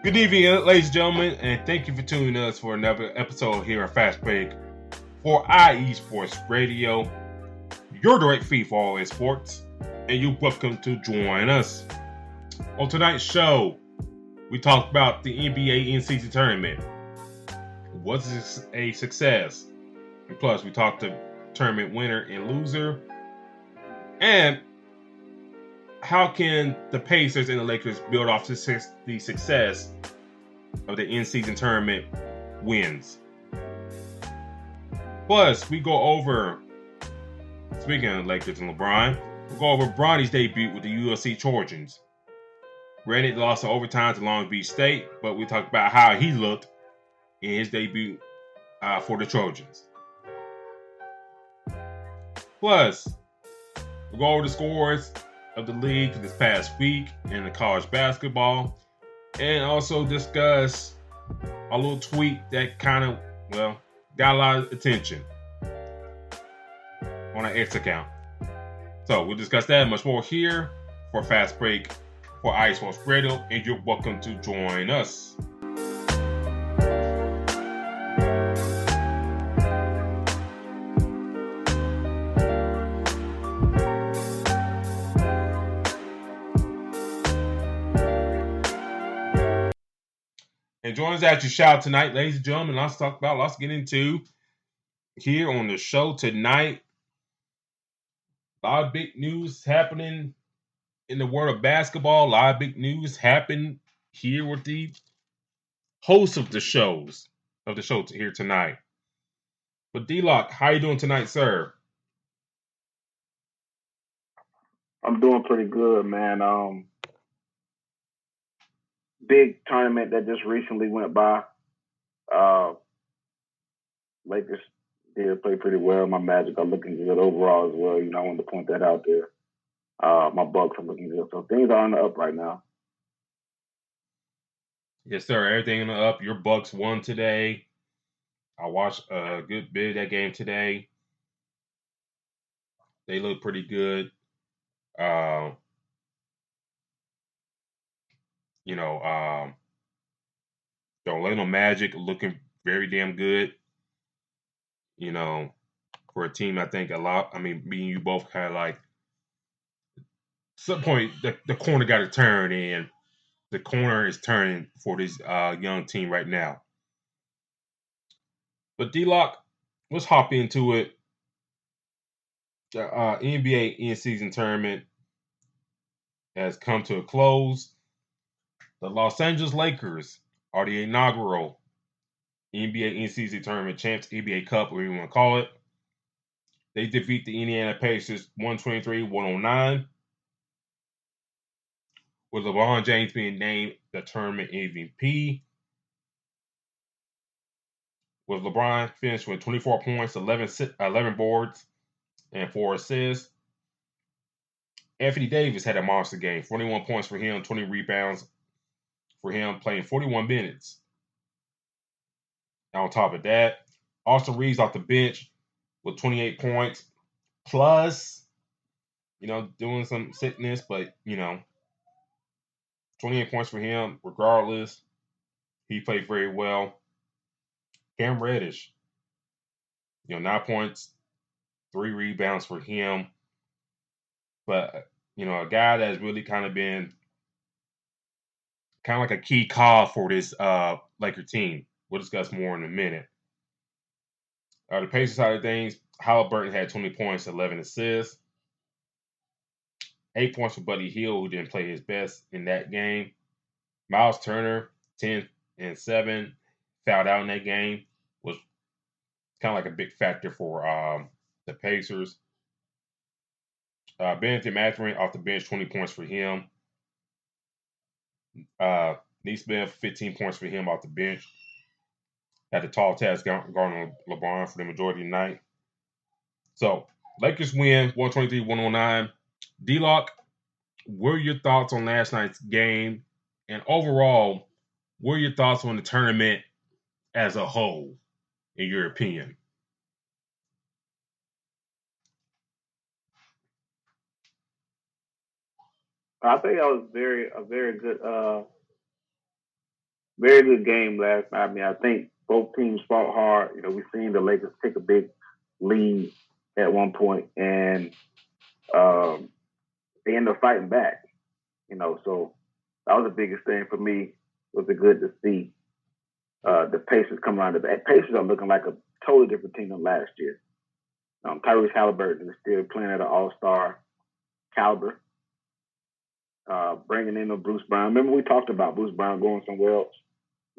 Good evening, ladies and gentlemen, and thank you for tuning us for another episode here at Fast Break for Sports Radio, your direct feed for all sports, and you're welcome to join us. On tonight's show, we talked about the NBA in-season tournament. Was it a success? And plus, we talked to tournament winner and loser. And how can the Pacers and the Lakers build off the success of the in-season tournament wins? Plus, we go over, speaking of Lakers and LeBron, we'll go over Bronny's debut with the USC Trojans. Granted, they lost in overtime to Long Beach State, but we talked about how he looked in his debut for the Trojans. Plus, we'll go over the scores of the league this past week in the college basketball, and also discuss a little tweet that kind of, got a lot of attention on our X account. So we'll discuss that and much more here for Fast Break for Sports Radio, and you're welcome to join us. And join us at your shout tonight, ladies and gentlemen. Lots to get into here on the show tonight. A lot of big news happening in the world of basketball. A lot of big news happened here with the host of the show here tonight. But D-Lock, how you doing tonight, sir? I'm doing pretty good, man. Big tournament that just recently went by. Lakers did play pretty well. My Magic are looking good overall as well. I wanted to point that out there. My Bucks are looking good. So things are on the up right now. Yes, sir. Everything on the up. Your Bucks won today. I watched a good bit of that game today. They look pretty good. Orlando Magic looking very damn good. For a team, I think me and you both kind of like, at some point, the corner got to turn, and the corner is turning for this young team right now. But D-Lock, let's hop into it. The NBA in-season tournament has come to a close. The Los Angeles Lakers are the inaugural NBA in-season tournament champs, NBA Cup, whatever you want to call it. They defeat the Indiana Pacers 123-109, with LeBron James being named the tournament MVP. With LeBron finished with 24 points, 11 boards, and 4 assists. Anthony Davis had a monster game, 41 points for him, 20 rebounds for him, playing 41 minutes. On top of that, Austin Reeves off the bench with 28 points, plus, doing some sickness, but, 28 points for him, regardless. He played very well. Cam Reddish, 9 points, 3 rebounds for him. But, a guy that's really kind of been kind of like a key call for this Laker team. We'll discuss more in a minute. The Pacers side of things, Halliburton had 20 points, 11 assists. 8 points for Buddy Hield, who didn't play his best in that game. Miles Turner, 10 and 7, fouled out in that game. Was kind of like a big factor for the Pacers. Benedict Mathurin off the bench, 20 points for him. Neesmith, 15 points for him off the bench. Had the tall task guarding LeBron for the majority of the night. So, Lakers win 123-109. D-Lock, what are your thoughts on last night's game? And overall, what are your thoughts on the tournament as a whole, in your opinion? I think that was a very good Very good game last night. I mean, I think both teams fought hard. You know, we've seen the Lakers take a big lead at one point, and um, they end up fighting back. You know, so that was the biggest thing for me. Was it good to see the Pacers come around? The Pacers are looking like a totally different team than last year. Tyrese Halliburton is still playing at an all-star caliber. Bringing in a Bruce Brown. Remember we talked about Bruce Brown going somewhere else,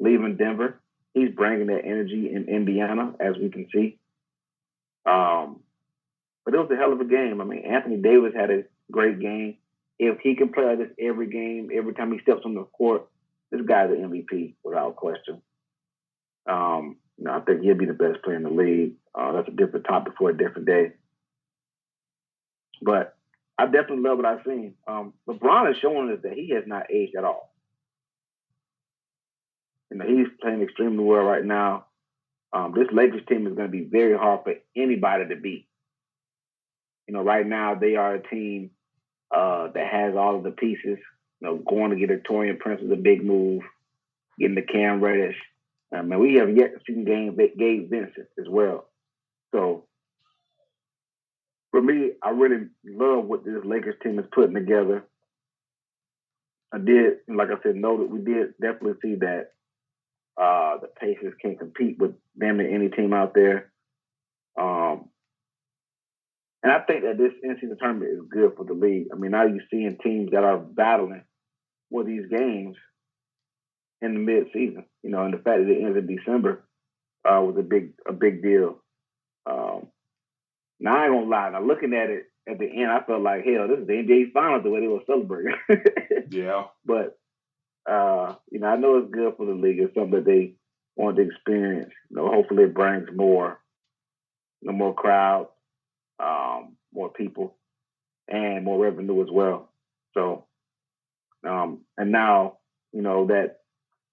leaving Denver. He's bringing that energy in Indiana, as we can see. But it was a hell of a game. I mean, Anthony Davis had a great game. If he can play like this every game, every time he steps on the court, this guy's an MVP without question. I think he'll be the best player in the league. That's a different topic for a different day. But I definitely love what I've seen. LeBron is showing us that he has not aged at all. You know, he's playing extremely well right now. This Lakers team is going to be very hard for anybody to beat. You know, right now they are a team that has all of the pieces. You know, going to get a Torian Prince is a big move. Getting the Cam Reddish. And we have yet to see Gabe Vincent as well. So for me, I really love what this Lakers team is putting together. I did, like I said, know that we did definitely see that the Pacers can compete with them and any team out there. And I think that this NCAA tournament is good for the league. I mean, now you're seeing teams that are battling for these games in the mid-season. You know, and the fact that it ends in December was a big deal. Now I ain't gonna lie. Now looking at it at the end, I felt like hell. This is the NBA Finals the way they were celebrating. Yeah. But you know, I know it's good for the league. It's something that they want to experience. You know, hopefully it brings more, more crowd, more people, and more revenue as well. So, and now, you know, that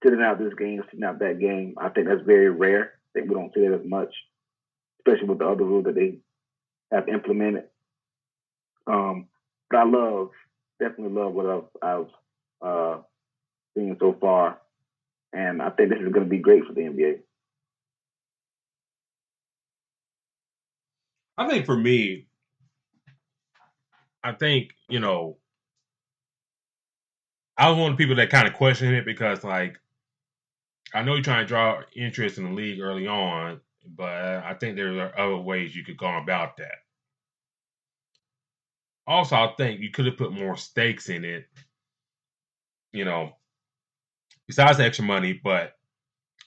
sitting out this game, sitting out that game, I think that's very rare. I think we don't see it as much, especially with the other rules that they have implemented. But I definitely love what I've seen so far. And I think this is going to be great for the NBA. I think for me, I think, you know, I was one of the people that kind of questioned it because, like, I know you're trying to draw interest in the league early on, but I think there are other ways you could go about that. Also, I think you could have put more stakes in it, you know, besides the extra money, but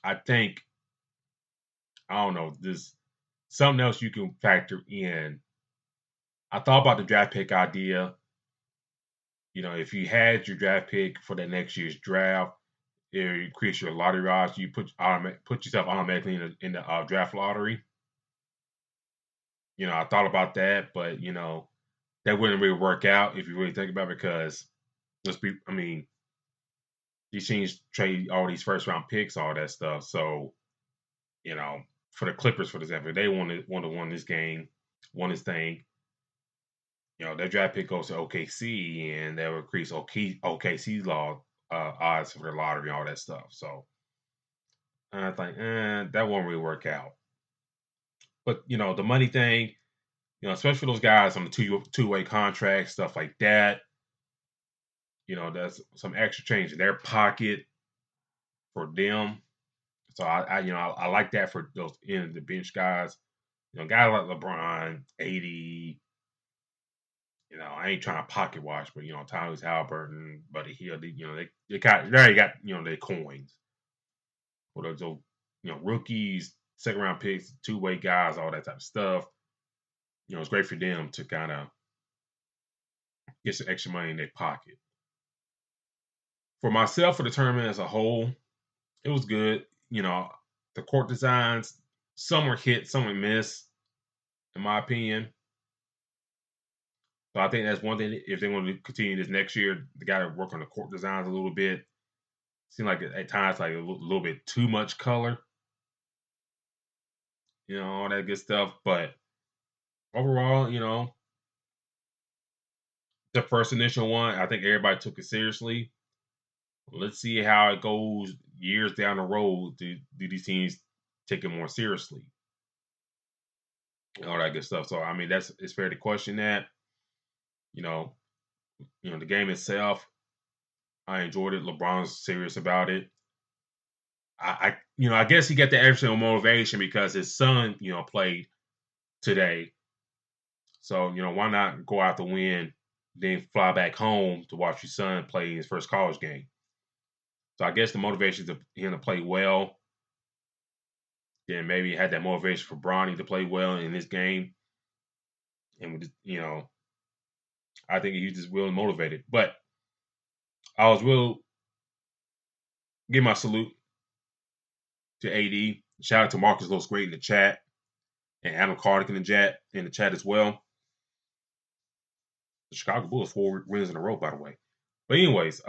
I think, I don't know, there's something else you can factor in. I thought about the draft pick idea. You know, if you had your draft pick for the next year's draft, it increase your lottery odds. You put yourself automatically in the draft lottery. You know, I thought about that, but you know, that wouldn't really work out if you really think about it because these teams trade all these first round picks, all that stuff. So, you know, for the Clippers, for example, they want to win this game, won this thing. You know, their draft pick goes to OKC, and that will increase OKC's odds for the lottery, all that stuff. So, I think that won't really work out. But you know, the money thing, you know, especially for those guys on the two-way contract, stuff like that. You know, that's some extra change in their pocket for them. So I like that for those in the bench guys. You know, guys like LeBron, 80. You know, I ain't trying to pocket watch, but you know, Tyrese Halliburton, Buddy Hield, you know, they already got their coins. For those rookies, second round picks, two-way guys, all that type of stuff. You know, it's great for them to kind of get some extra money in their pocket. For myself, for the tournament as a whole, it was good. You know, the court designs, some were hit, some were missed, in my opinion. So I think that's one thing. If they want to continue this next year, they got to work on the court designs a little bit. Seemed like at times like a little bit too much color. You know, all that good stuff. But overall, you know, the first initial one, I think everybody took it seriously. let's see how it goes years down the road. Do these teams take it more seriously? All that good stuff. So I mean, it's fair to question that. You know, the game itself, I enjoyed it. LeBron's serious about it. I guess he got the extra motivation because his son, played today. So, why not go out to win, then fly back home to watch your son play his first college game? So I guess the motivation is him to play well. Then maybe had that motivation for Bronny to play well in this game. And, I think he was just really motivated. But I will give my salute to AD. Shout out to Marcus Looks Great in the chat. And Adam Cardick in the chat as well. The Chicago Bulls 4 wins in a row, by the way. But anyways,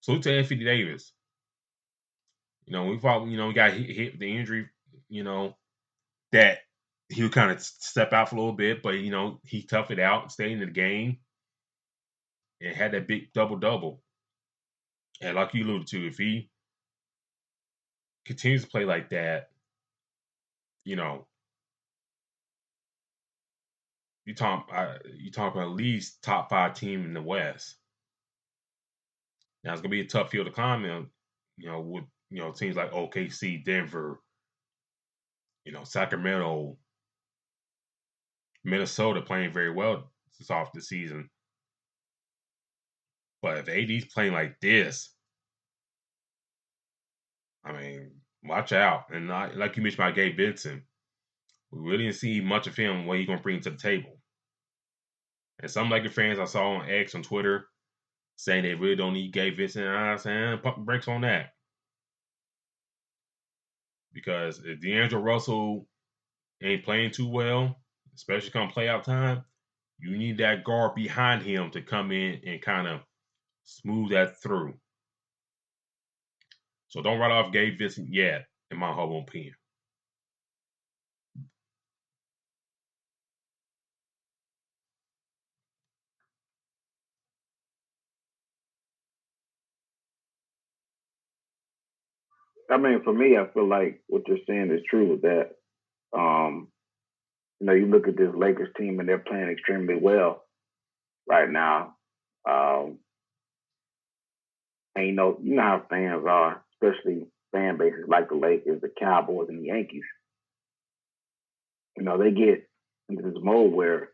salute to Anthony Davis. We thought, we got hit with the injury, that he would kind of step out for a little bit, but he toughed it out, stayed in the game, and had that big double-double. And like you alluded to, if he continues to play like that, you talk about at least top 5 team in the West. Now it's gonna be a tough field to climb in, with teams like OKC, Denver, Sacramento, Minnesota playing very well since off the season. But if AD's playing like this, I mean, watch out. And like you mentioned about Gabe Benson, we really didn't see much of him, what he's going to bring to the table. And some Laker fans I saw on X, on Twitter, saying they really don't need Gabe Benson. And I'm saying, pump the brakes on that. Because if D'Angelo Russell ain't playing too well, especially come playoff time, you need that guard behind him to come in and kind of smooth that through. So don't write off Gabe Vincent yet, in my humble opinion. I mean, for me, I feel like what you're saying is true with that. You look at this Lakers team and they're playing extremely well right now. And you know how fans are, especially fan bases like the Lakers, the Cowboys, and the Yankees. They get into this mode where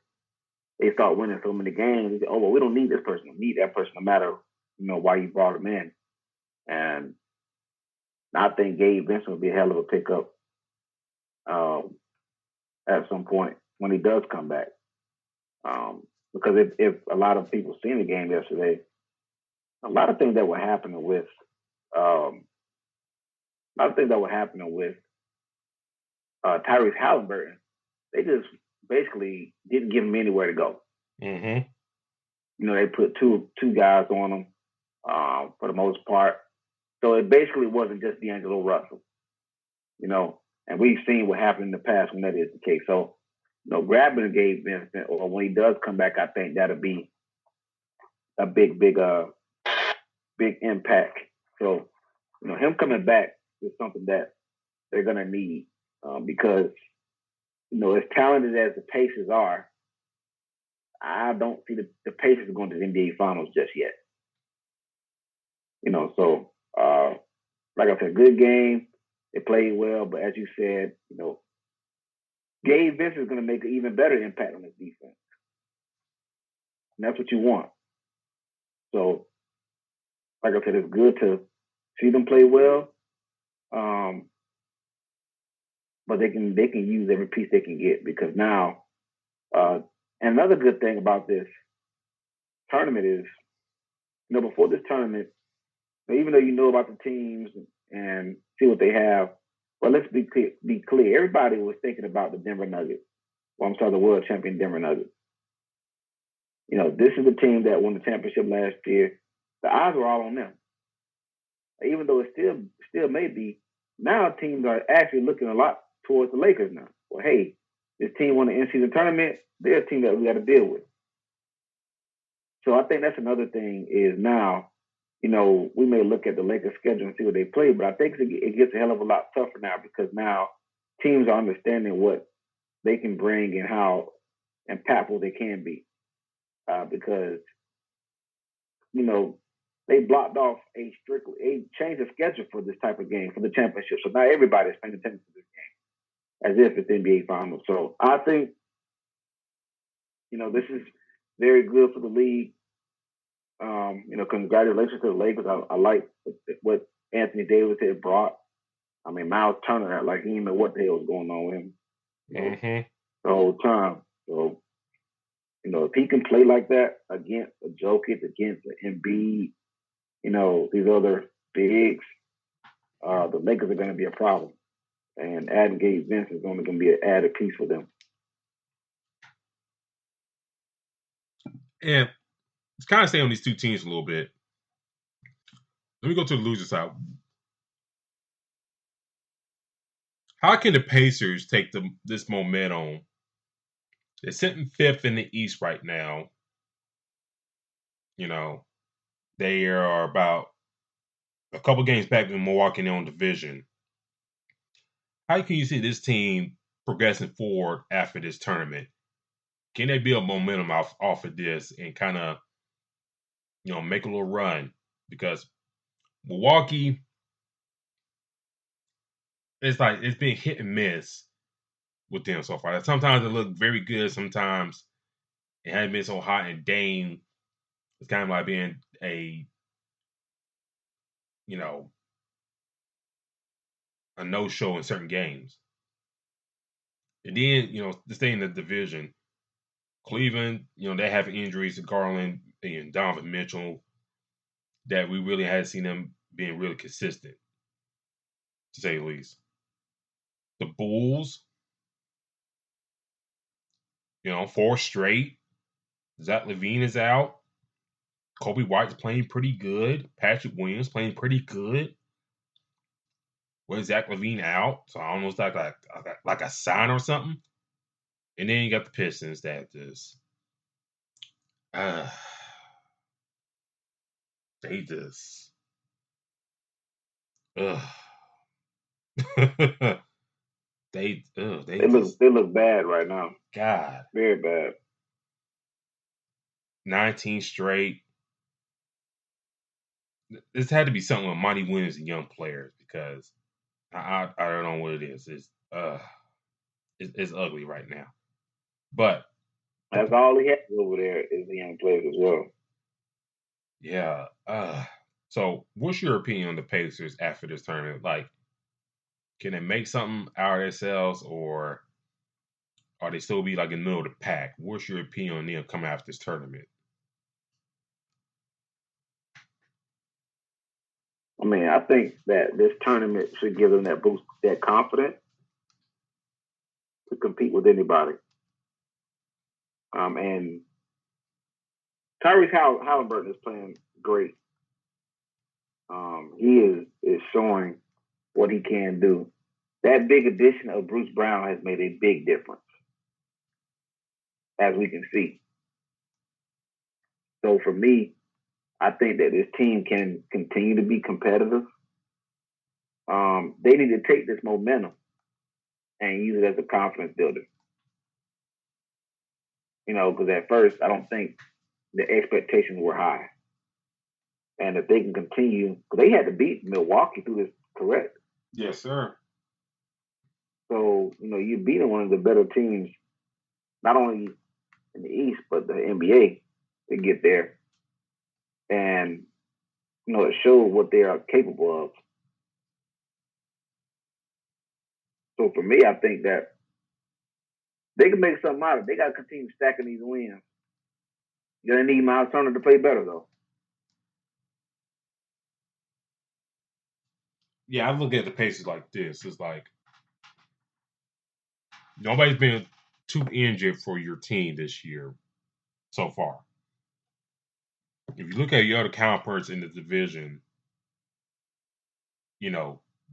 they start winning so many games. They say, oh, well, we don't need this person. We need that person no matter, why you brought him in. And I think Gabe Vincent will be a hell of a pickup at some point when he does come back. Because if a lot of people seen the game yesterday, a lot of things that were happening with Tyrese Halliburton, they just basically didn't give him anywhere to go. Mm-hmm. They put two guys on him for the most part. So it basically wasn't just D'Angelo Russell, and we've seen what happened in the past when that is the case. So, grabbing Gabe Vincent, or when he does come back, I think that'll be a big impact. So, him coming back is something that they're going to need because, as talented as the Pacers are, I don't see the Pacers going to the NBA Finals just yet. So like I said, good game. They played well, but as you said, Gabe Vincent is going to make an even better impact on his defense. And that's what you want. So, like I said, it's good to see them play well. But they can use every piece they can get because now, and another good thing about this tournament is, before this tournament, even though you know about the teams and see what they have, well, let's be clear. Everybody was thinking about the Denver Nuggets. Well, I'm sorry, the world champion Denver Nuggets. This is the team that won the championship last year. The eyes were all on them. Even though it still may be, now teams are actually looking a lot towards the Lakers now. Well, hey, this team won the in-season tournament. They're a team that we got to deal with. So I think that's another thing is now, we may look at the Lakers schedule and see what they play, but I think it gets a hell of a lot tougher now because now teams are understanding what they can bring and how impactful they can be. Because, they blocked off a change of schedule for this type of game, for the championship. So now everybody's paying attention to this game as if it's NBA Finals. So I think, this is very good for the league. Congratulations to the Lakers. I like what Anthony Davis had brought. I mean, Miles Turner, like he didn't know what the hell was going on with him the whole time. So, if he can play like that against a Jokic, against an Embiid, these other bigs, the Lakers are going to be a problem. And adding Gabe Vincent is only going to be an added piece for them. And let's kind of stay on these two teams a little bit. Let me go to the loser side. How can the Pacers take this momentum? They're sitting fifth in the East right now. They are about a couple games back in Milwaukee in their own division. How can you see this team progressing forward after this tournament? Can they build momentum off of this and kind of, make a little run? Because Milwaukee, it's been hit and miss with them so far. Sometimes they look very good. Sometimes it hasn't been so hot. And Dame, it's kind of like being a no-show in certain games. And then, to stay in the division, Cleveland, they have injuries to Garland and Donovan Mitchell that we really hadn't seen them being really consistent, to say the least. The Bulls, 4 straight. Zach LaVine is out. Kobe White's playing pretty good. Patrick Williams playing pretty good. With Zach LaVine out, so I don't know, it's like a sign or something. And then you got the Pistons that just, they just, they look bad right now. God, very bad. 19 straight. This had to be something with Monty Williams and young players because I don't know what it is. It's ugly right now. But that's all he has over there is the young players as well. Yeah. So what's your opinion on the Pacers after this tournament? Like, can they make something out of themselves, or are they still be like in the middle of the pack? What's your opinion on them coming after this tournament? I mean, I think that this tournament should give them that boost, that confidence to compete with anybody. And Tyrese Halliburton is playing great. He is showing what he can do. That big addition of Bruce Brown has made a big difference, as we can see. So for me, I think that this team can continue to be competitive. They need to take this momentum and use it as a confidence builder. Because at first, I don't think the expectations were high. And if they can continue, because they had to beat Milwaukee through this, correct? Yes, sir. So, you're beating one of the better teams, not only in the East, but the NBA to get there. And, it showed what they are capable of. So for me, I think that they can make something out of it. They got to continue stacking these wins. You're going to need Miles Turner to play better, though. Yeah, I look at the Pacers like this. It's like nobody's been too injured for your team this year so far. If you look at your other counterparts in the division,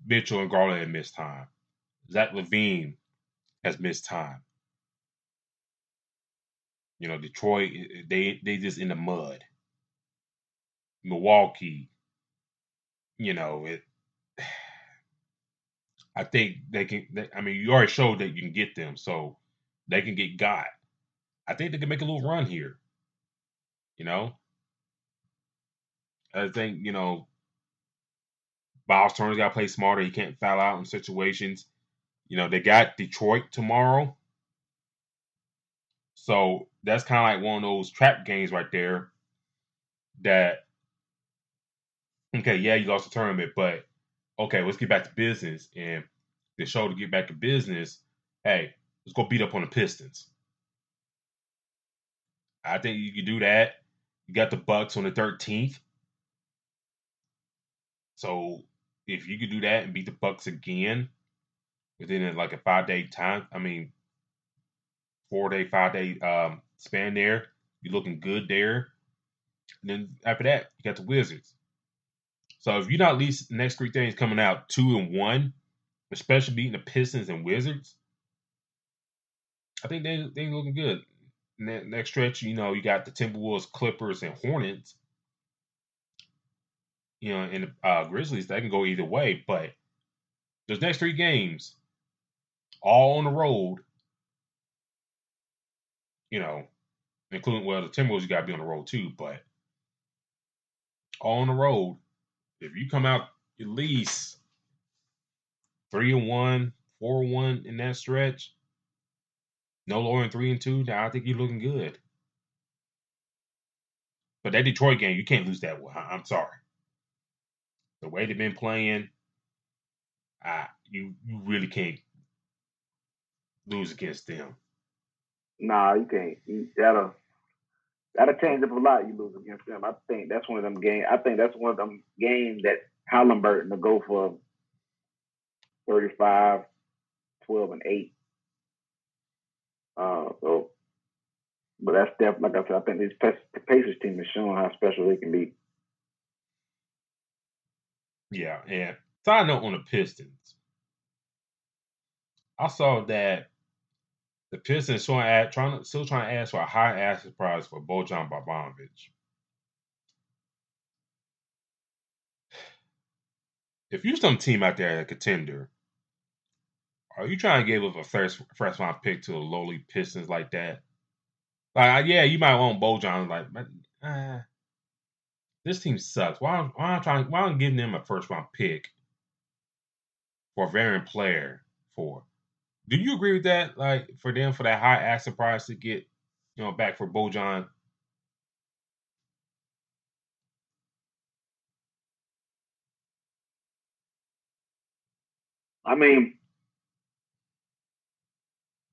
Mitchell and Garland have missed time. Zach LaVine has missed time. Detroit, they just in the mud. Milwaukee, it. I think they can. You already showed that you can get them, so they can get got. I think they can make a little run here. You know, I think Miles Turner's got to play smarter. He can't foul out in situations. They got Detroit tomorrow, so that's kind of like one of those trap games right there. That okay, yeah, you lost the tournament, but okay, let's get back to business. And the show to get back to business, hey, let's go beat up on the Pistons. I think you can do that. You got the Bucks on the 13th. So if you could do that and beat the Bucks again within like a 5-day time, 4-day, 5-day span there, you're looking good there. And then after that, you got the Wizards. So if you're not at least the next 3 things coming out 2-1, especially beating the Pistons and Wizards, I think they looking good. Next stretch, you got the Timberwolves, Clippers, and Hornets. And the Grizzlies, that can go either way. But those next 3 games, all on the road, including, the Timberwolves, you got to be on the road too. But all on the road, if you come out at least 3-1, 4-1 in that stretch, no lower than 3-2, I think you're looking good. But that Detroit game, you can't lose that one. I'm sorry. The way they've been playing, you really can't lose against them. Nah, you can't. That'll change up a lot. You lose against them. I think that's one of them games. I think that's one of them games that Halliburton will go for 35, 12, and 8. But that's definitely, like I said, I think this Pacers team is showing how special they can be. Yeah, and side note on the Pistons, I saw that the Pistons still trying to ask for a high asking price for Bojan Bogdanovic. If you're some team out there, a contender, are you trying to give up a first round pick to the lowly Pistons like that? Like, yeah, you might want Bojan. Like, but this team sucks. Why am I giving them a first round pick for a veteran player for? Do you agree with that? Like, for them, for that high asking price to get, back for Bojan? I mean,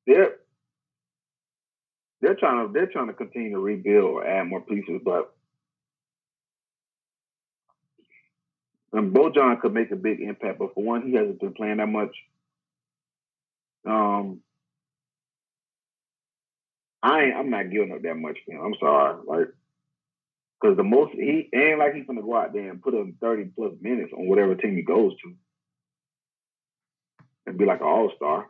they're trying to continue to rebuild or add more pieces, but Bojan could make a big impact. But for one, he hasn't been playing that much. I'm not giving up that much for him. I'm sorry, like, because the most he ain't like he's gonna go out there and put in 30 plus minutes on whatever team he goes to and be like an all-star.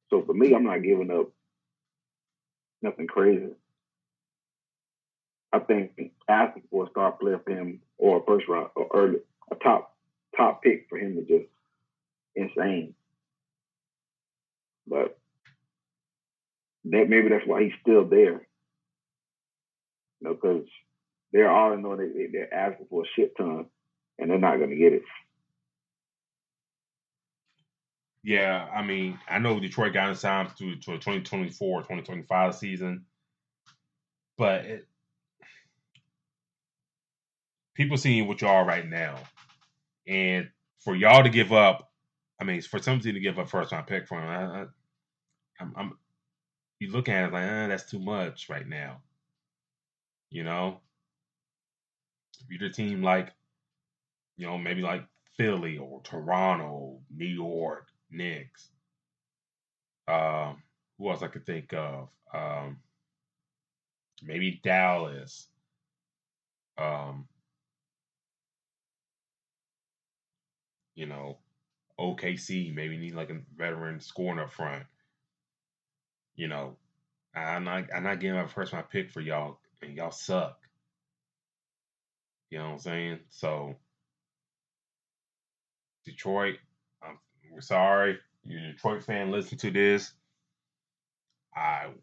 So for me, I'm not giving up nothing crazy. I think asking for a star player for him or a first round or early a top pick for him is just insane. But maybe that's why he's still there. Because they're all know they're asking for a shit ton and they're not gonna get it. Yeah, I know Detroit got signed to a 2024-2025 season, but people seeing what you are right now, and for y'all to give up, for some team to give up first round pick for him, I'm you look at it like that's too much right now. If you're the team like maybe like Philly or Toronto, New York, Knicks. Who else I could think of? Maybe Dallas. You know, OKC maybe need like a veteran scoring up front. I'm not getting my first round pick for y'all, and y'all suck. You know what I'm saying? So Detroit, we're sorry. You're a Detroit fan. Listen to this.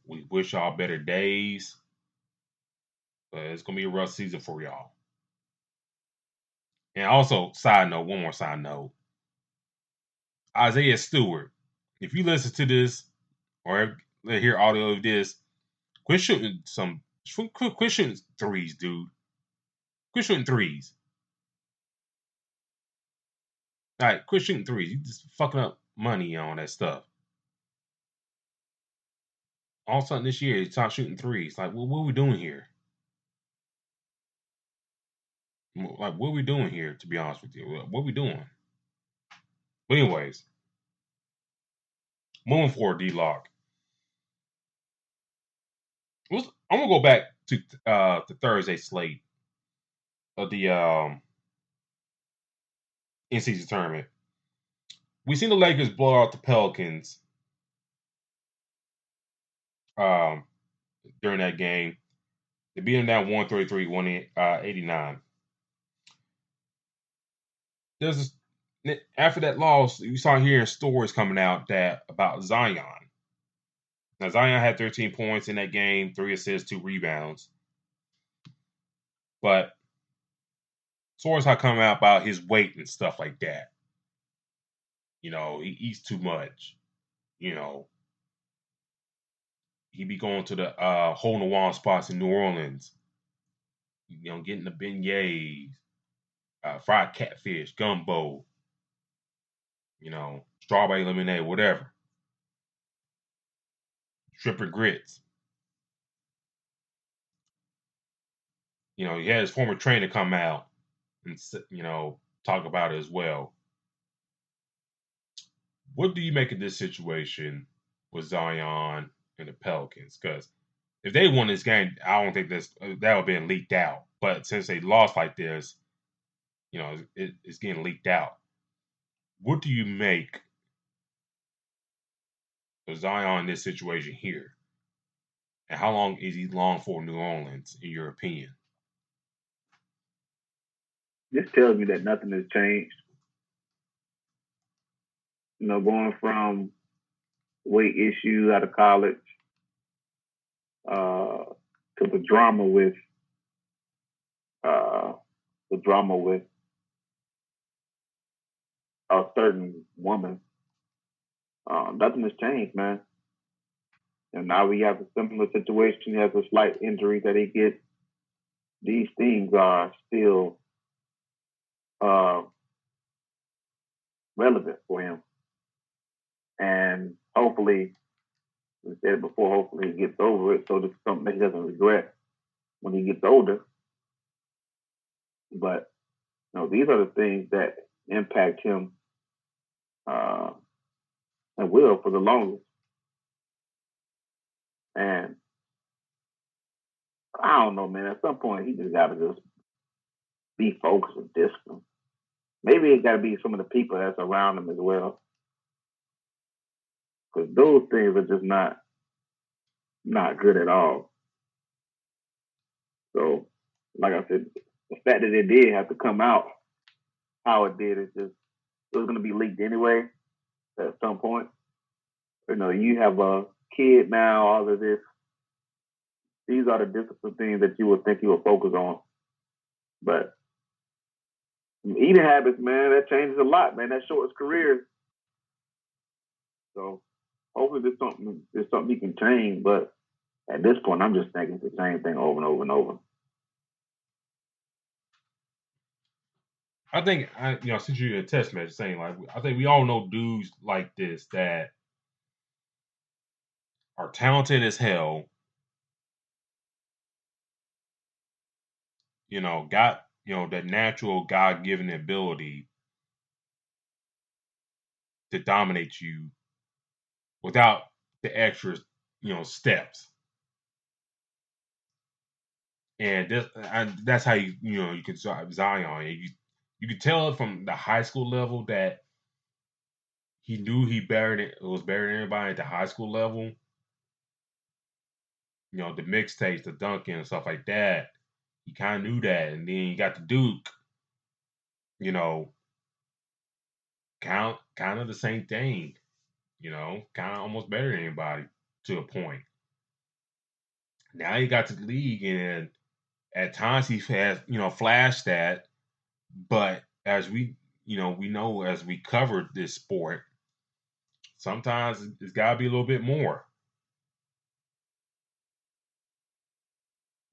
We wish y'all better days, but it's gonna be a rough season for y'all. And also, one more side note. Isaiah Stewart, if you listen to this or hear audio of this, quit shooting quit shooting threes, dude. Quit shooting threes. All right, quit shooting threes. You just fucking up money on that stuff. All of a sudden this year, you start shooting threes. Like, what are we doing here? Like, what are we doing here, to be honest with you? What are we doing? But anyways, moving forward, D-Lock. I'm going to go back to the Thursday slate of the in-season tournament. We seen the Lakers blow out the Pelicans during that game. They beat them down 133, 189. After that loss, you start hearing stories coming out about Zion. Now, Zion had 13 points in that game, 3 assists, 2 rebounds. But stories have come out about his weight and stuff like that. You know, he eats too much. You know, he be going to the hole in the wall spots in New Orleans. You know, getting the beignets, fried catfish, gumbo. You know, strawberry lemonade, whatever. Shrimp and grits. You know, he had his former trainer come out and, you know, talk about it as well. What do you make of this situation with Zion and the Pelicans? Because if they won this game, I don't think that would have been leaked out. But since they lost like this, you know, it's getting leaked out. What do you make of Zion in this situation here? And how long is he long for New Orleans, in your opinion? This tells me that nothing has changed. You know, going from weight issues out of college to the drama with a certain woman. Nothing has changed, man. And now we have a similar situation. He has a slight injury that he gets. These things are still relevant for him. And hopefully, we said it before, hopefully he gets over it so this is something that he doesn't regret when he gets older. But, you know, these are the things that impact him and will for the longest. And I don't know, man. At some point, he just got to just be focused and disciplined. Maybe it got to be some of the people that's around him as well, because those things are just not good at all. So, like I said, the fact that it did have to come out how it did, it was going to be leaked anyway at some point. You know, you have a kid now, all of this. These are the discipline things that you would think you would focus on. But eating habits, man, that changes a lot, man. That shortens careers. So hopefully there's something he can change. But at this point, I'm just thinking the same thing over and over and over. I think since you a test message saying like I think we all know dudes like this that are talented as hell. You know, got that natural God-given ability to dominate you without the extra steps. And that's how you can Zion. You can tell from the high school level that he knew was better than everybody at the high school level. the mixtapes, the dunking and stuff like that. He kind of knew that, and then you got the Duke. You know, kind of the same thing. Kind of almost better than anybody to a point. Now he got to the league, and at times he has flashed that, but as we know as we covered this sport, sometimes it's got to be a little bit more.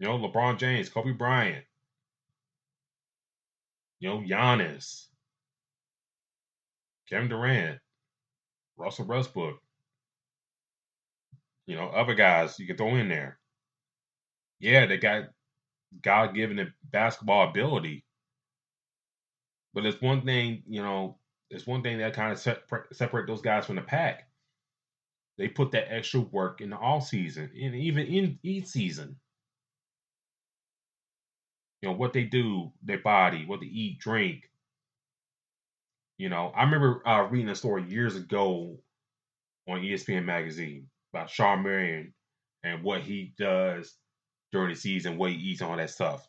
LeBron James, Kobe Bryant, Giannis, Kevin Durant, Russell Westbrook, other guys you can throw in there. Yeah, they got God-given basketball ability, but it's one thing, it's one thing that kind of separate those guys from the pack. They put that extra work in the off season and even in each season. What they do, their body, what they eat, drink. I remember reading a story years ago on ESPN magazine about Sean Marion and what he does during the season, what he eats, and all that stuff.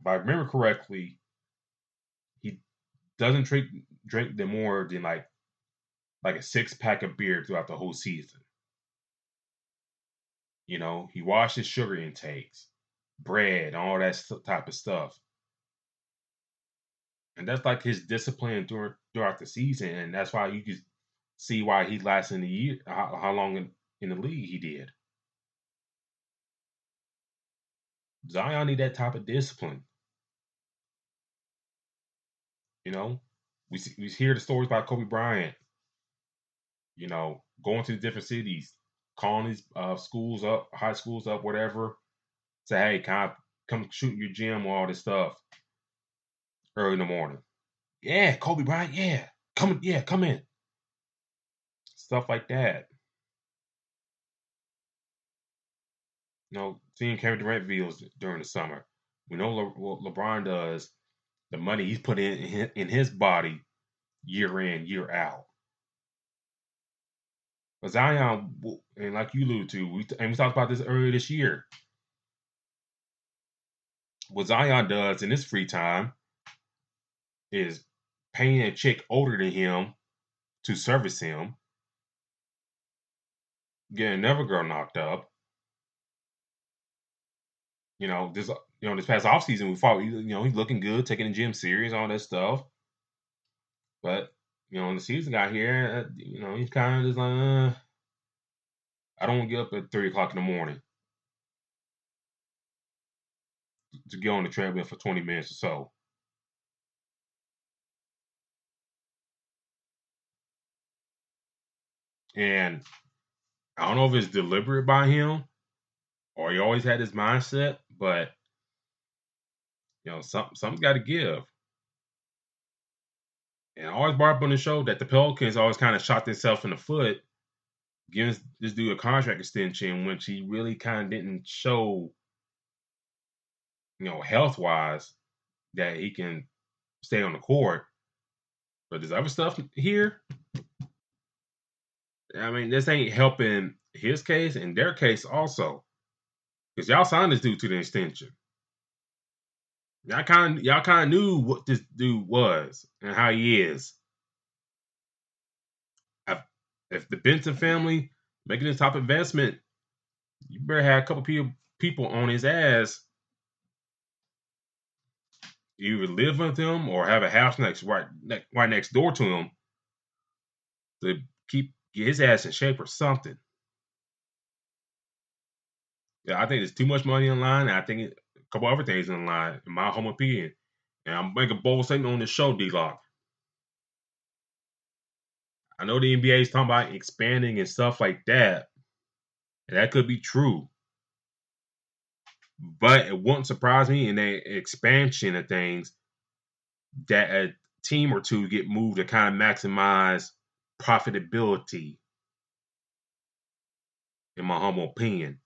If I remember correctly, he doesn't drink them more than like a 6-pack of beer throughout the whole season. He watches sugar intakes, bread, all that type of stuff. And that's like his discipline throughout the season, and that's why you can see why he lasted in the year, how long in the league he did. Zion need that type of discipline. We hear the stories about Kobe Bryant. Going to the different cities, calling these schools up, high schools up, whatever. Say, hey, can I come shoot in your gym or all this stuff early in the morning? Yeah, Kobe Bryant. Yeah, come in. Stuff like that. Seeing Kevin Durant videos during the summer. We know what LeBron does. The money he's put in his body year in, year out. But Zion, and like you alluded to, we talked about this earlier this year. What Zion does in his free time is paying a chick older than him to service him, getting another girl knocked up. This past offseason we thought he's looking good, taking the gym serious, all that stuff. But when the season got here, he's kind of just like, I don't want to get up at 3 o'clock in the morning to get on the treadmill for 20 minutes or so. And I don't know if it's deliberate by him or he always had this mindset, but something's got to give. And I always brought up on the show that the Pelicans always kind of shot themselves in the foot, giving this dude a contract extension, which he really kind of didn't show, health-wise, that he can stay on the court. But there's other stuff here. I mean, this ain't helping his case and their case also. Because y'all signed this dude to the extension. Y'all kind of knew what this dude was and how he is. If the Benson family making this top investment, you better have a couple people on his ass. You either live with him or have a house right next door to him to get his ass in shape or something. Yeah, I think there's too much money in line, and I think a couple other things in line, in my home opinion. And I'm making a bold statement on this show, D-Lock. I know the NBA is talking about expanding and stuff like that, and that could be true. But it wouldn't surprise me in the expansion of things that a team or two get moved to kind of maximize profitability, in my humble opinion.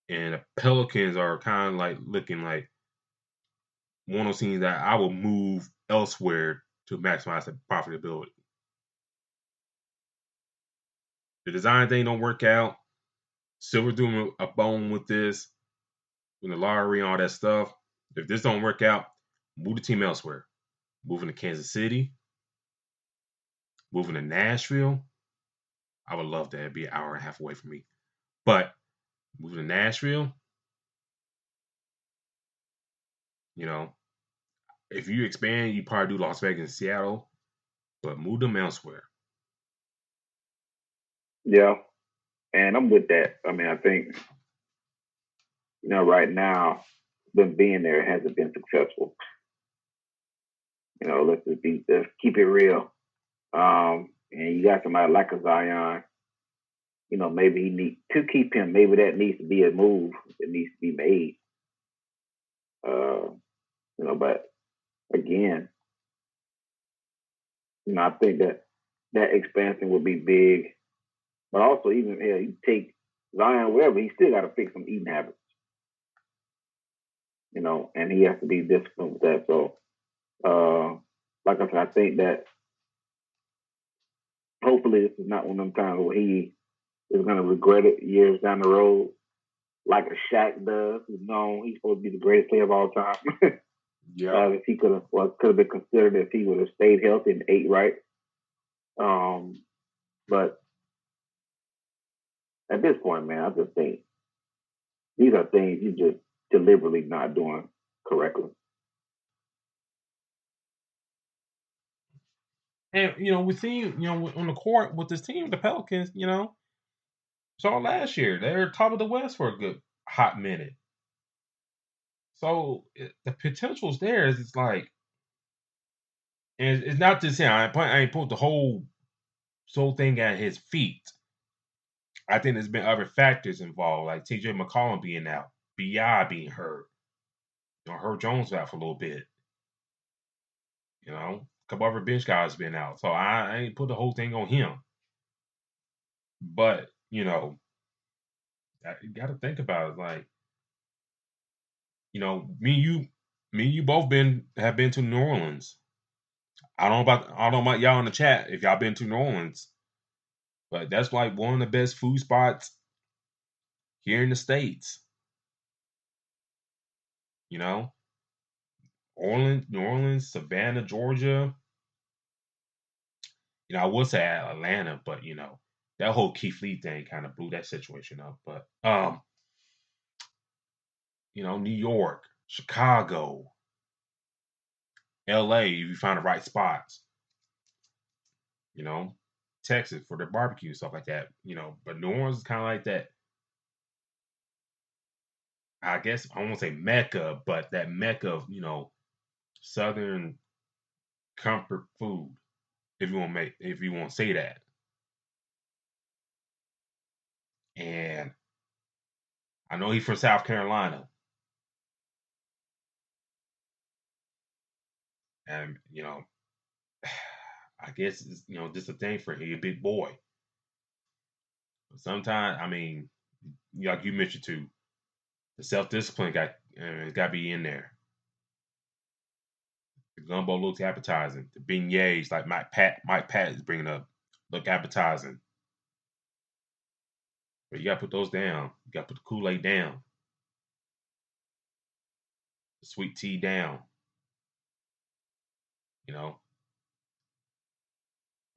And the Pelicans are kind of like looking like one of those teams that I will move elsewhere to maximize the profitability. the design thing don't work out, Silver doing a bone with this, with the lottery and all that stuff. If this don't work out, move the team elsewhere. Moving to Kansas City, moving to Nashville. I would love that. It'd be an hour and a half away from me. But moving to Nashville, you know, if you expand, you probably do Las Vegas and Seattle, but move them elsewhere. Yeah, and I'm with that. I mean, I think, right now, them being there hasn't been successful. Let's keep it real. And you got somebody like a Zion. Maybe he need to keep him. Maybe that needs to be a move that needs to be made. But again, I think that expansion would be big. But also, even you take Zion wherever, he still got to fix some eating habits. And he has to be disciplined with that. So, like I said, I think that hopefully this is not one of them times where he is going to regret it years down the road, like a Shaq does. He's supposed to be the greatest player of all time. Yeah. If he could have been considered if he would have stayed healthy and ate right. But at this point, man, I just think these are things you just deliberately not doing correctly. And we see, on the court with this team, the Pelicans, saw last year they were top of the West for a good hot minute. So the potential's there. It's like, and it's not to say I ain't put the whole thing at his feet. I think there's been other factors involved, like T.J. McCollum being out, B.I. being hurt, Herb Jones out for a little bit. A couple other bench guys been out, so I ain't put the whole thing on him. But you got to think about it, like, me and you both have been to New Orleans. I don't know about y'all in the chat if y'all been to New Orleans, but that's like one of the best food spots here in the States. New Orleans, Savannah, Georgia. I would say Atlanta, but that whole Keith Lee thing kind of blew that situation up. But New York, Chicago, LA, if you find the right spots. Texas for their barbecue and stuff like that. But New Orleans is kind of like that. I guess I won't say Mecca, but that Mecca of Southern comfort food, if you want to say that. And I know he's from South Carolina, and I guess it's, just a thing for him. He's a big boy. But sometimes, I mean, like you mentioned too, the self-discipline got to be in there. The gumbo looks appetizing. The beignets, like Mike Pat is bringing up, look appetizing. But you got to put those down. You got to put the Kool-Aid down. The sweet tea down.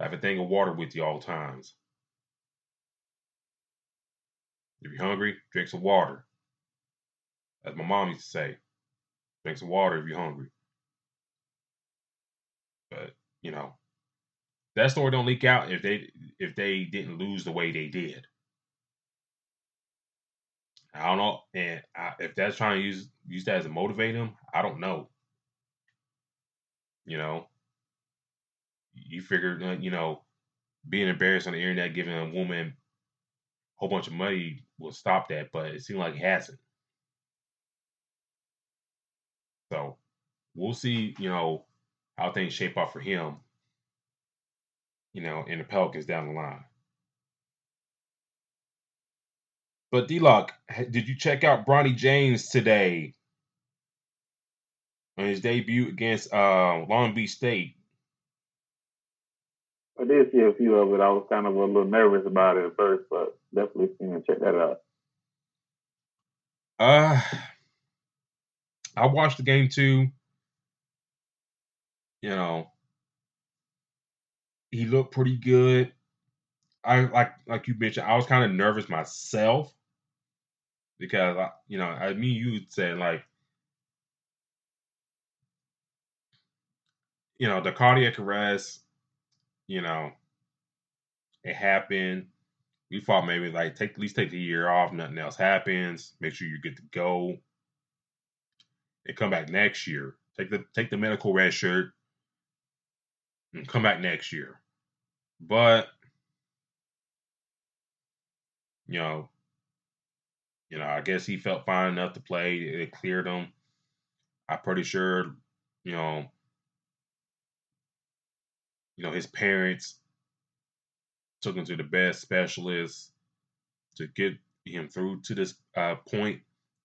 Have a thing of water with you all times. If you're hungry, drink some water. As my mom used to say, drink some water if you're hungry. But that story don't leak out if they didn't lose the way they did. I don't know, and if that's trying to use that as a motivate them, I don't know. You figure being embarrassed on the internet, giving a woman a whole bunch of money will stop that, but it seems like it hasn't. So we'll see, how things shape up for him, in the Pelicans down the line. But D-Lock, did you check out Bronny James today on his debut against Long Beach State? I did see a few of it. I was kind of a little nervous about it at first, but definitely check that out. I watched the game too. You know, he looked pretty good. I like you mentioned, I was kind of nervous myself because you said like, the cardiac arrest, you know, it happened. We thought maybe like at least take the year off, nothing else happens. Make sure you get to go and come back next year. Take the medical red shirt and come back next year. But you know, I guess he felt fine enough to play. It cleared him. I'm pretty sure, you know, his parents took him to the best specialist to get him through to this point,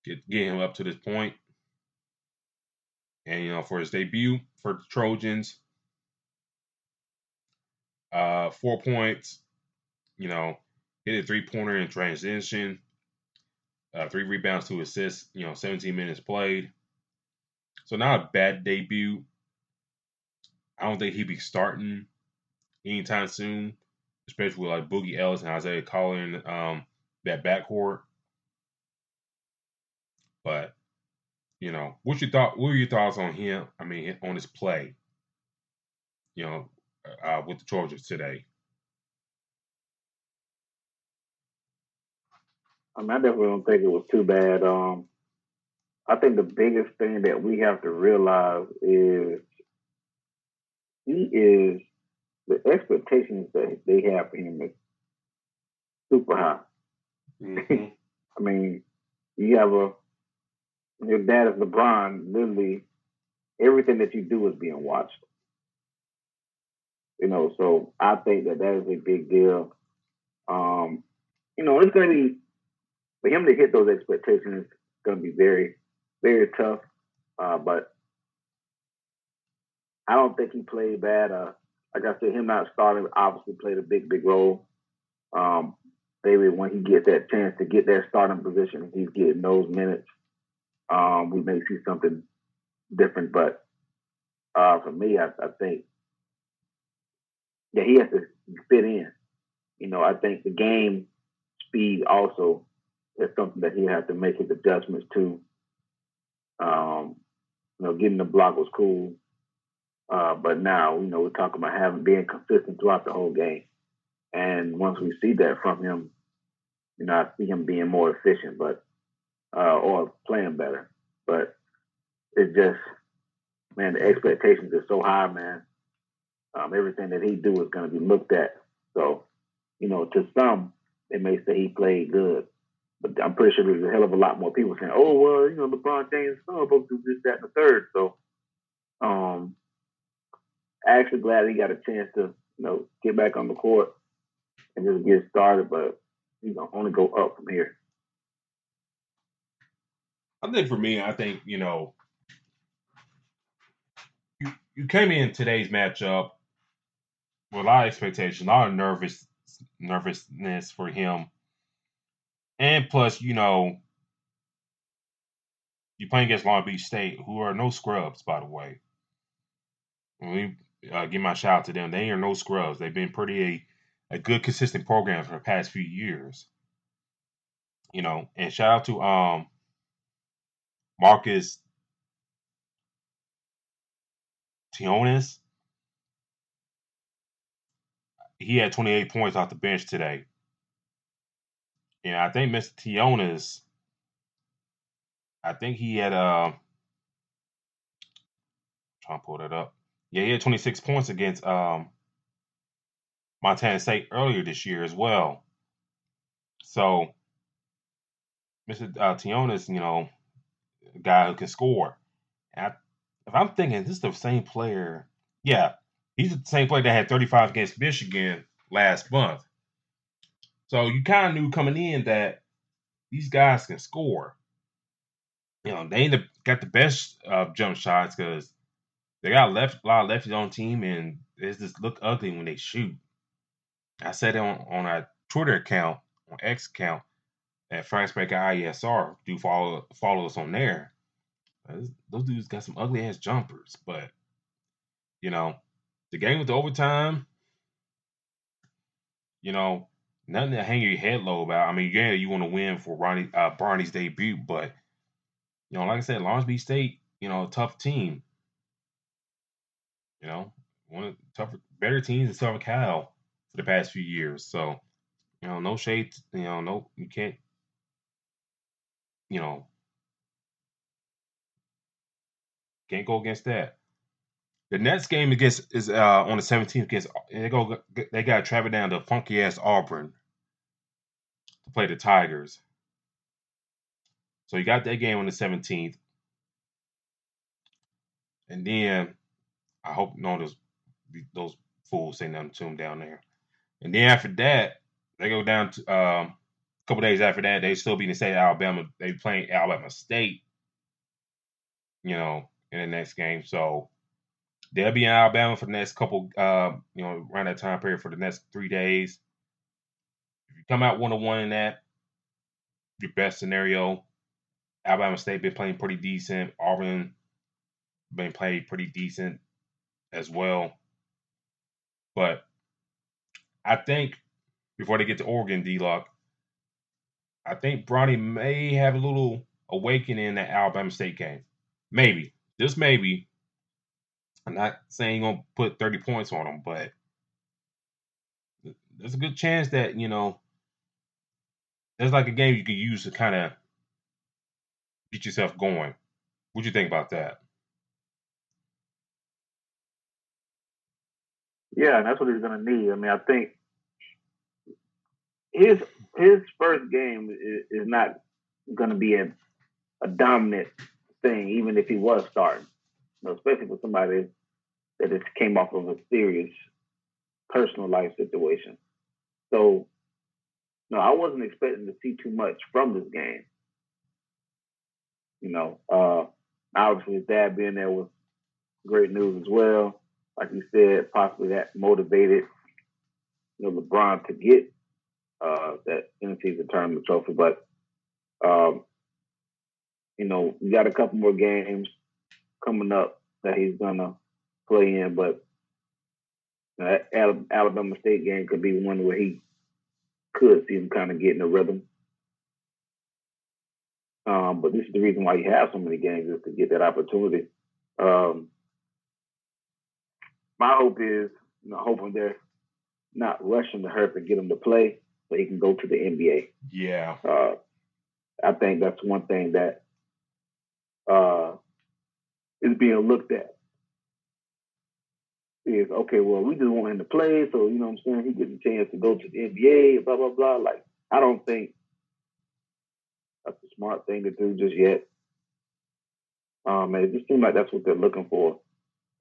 get him up to this point. And for his debut for the Trojans, 4 points, hit a 3-pointer in transition, 3 rebounds, 2 assists, 17 minutes played. So not a bad debut. I don't think he'd be starting anytime soon, especially with like Boogie Ellis and Isaiah Collier that backcourt. But what were your thoughts on him? I mean, on his play, with the Trojans today. I definitely don't think it was too bad. I think the biggest thing that we have to realize is the expectations that they have for him is super high. Mm-hmm. I mean, your dad is LeBron. Literally, everything that you do is being watched. So I think that is a big deal. It's going to be, for him to hit those expectations, it's going to be very, very tough. But I don't think he played bad. Like I said, him not starting obviously played a big, big role. Maybe when he gets that chance to get that starting position, he's getting those minutes. We may see something different. But for me, I think that he has to fit in. I think the game speed also is something that he has to make his adjustments to. Getting the block was cool. But now, we're talking about being consistent throughout the whole game. And once we see that from him, I see him being more efficient, or playing better. But it's just, man, the expectations are so high, man. Everything that he do is going to be looked at. So, to some, they may say he played good. But I'm pretty sure there's a hell of a lot more people saying, oh, well, LeBron James is supposed to do this, that, and the third. So, actually glad he got a chance to, get back on the court and just get started, but only go up from here. I think for me, you came in today's matchup with a lot of expectation, a lot of nervousness for him, and plus, you're playing against Long Beach State, who are no scrubs, by the way. Let me give my shout out to them. They are no scrubs. They've been pretty a good, consistent program for the past few years. And shout out to Marcus Tionis. He had 28 points off the bench today. And I think Mr. Tionis, I think he had trying to pull that up. Yeah, he had 26 points against Montana State earlier this year as well. So Mr. Tionis, a guy who can score. And if I'm thinking this is the same player, yeah, he's the same player that had 35 against Michigan last month. So you kind of knew coming in that these guys can score. They ain't got the best jump shots because they got a lot of lefties on team, and they just look ugly when they shoot. I said it on our Twitter account, on X account, at Fastback IESR. Do follow us on there. Those dudes got some ugly ass jumpers, but you know, the game with the overtime, you know, nothing to hang your head low about. I mean, yeah, you want to win for Bronny's debut, but like I said, Long Beach State, a tough team. One of the tougher, better teams in Southern Cal for the past few years. So, no shade. No, you can't. You know, can't go against that. The next game is on the 17th against they got to travel down to funky ass Auburn to play the Tigers. So you got that game on the 17th, and then I hope none of those fools say nothing to them down there. And then after that, they go down to a couple days after that, they still be in the state of Alabama. They playing Alabama State, in the next game. So they'll be in Alabama for the next couple, around that time period for the next 3 days. If you come out 1-1 in that, your best scenario. Alabama State been playing pretty decent. Auburn been playing pretty decent as well. But I think before they get to Oregon, D-Lock, I think Bronny may have a little awakening in that Alabama State game. Maybe. Just maybe. I'm not saying you're going to put 30 points on them, but there's a good chance that, there's like a game you could use to kind of get yourself going. What do you think about that? Yeah, and that's what he's going to need. I mean, I think his first game is not going to be a dominant thing, even if he was starting. Especially for somebody that just came off of a serious personal life situation. So, no, I wasn't expecting to see too much from this game. Obviously his dad being there was great news as well. Like you said, possibly that motivated, LeBron to get that in-season tournament trophy. But, we got a couple more games coming up that he's gonna play in, but that Alabama State game could be one where he could see him kind of getting a rhythm. But this is the reason why you have so many games, is to get that opportunity. My hope is, hoping they're not rushing to hurt to get him to play so he can go to the NBA. Yeah. I think that's one thing that is being looked at. Is, okay, well, we just want him to play, so, you know what I'm saying, he gets a chance to go to the NBA, blah, blah, blah. Like, I don't think that's a smart thing to do just yet. It just seems like that's what they're looking for.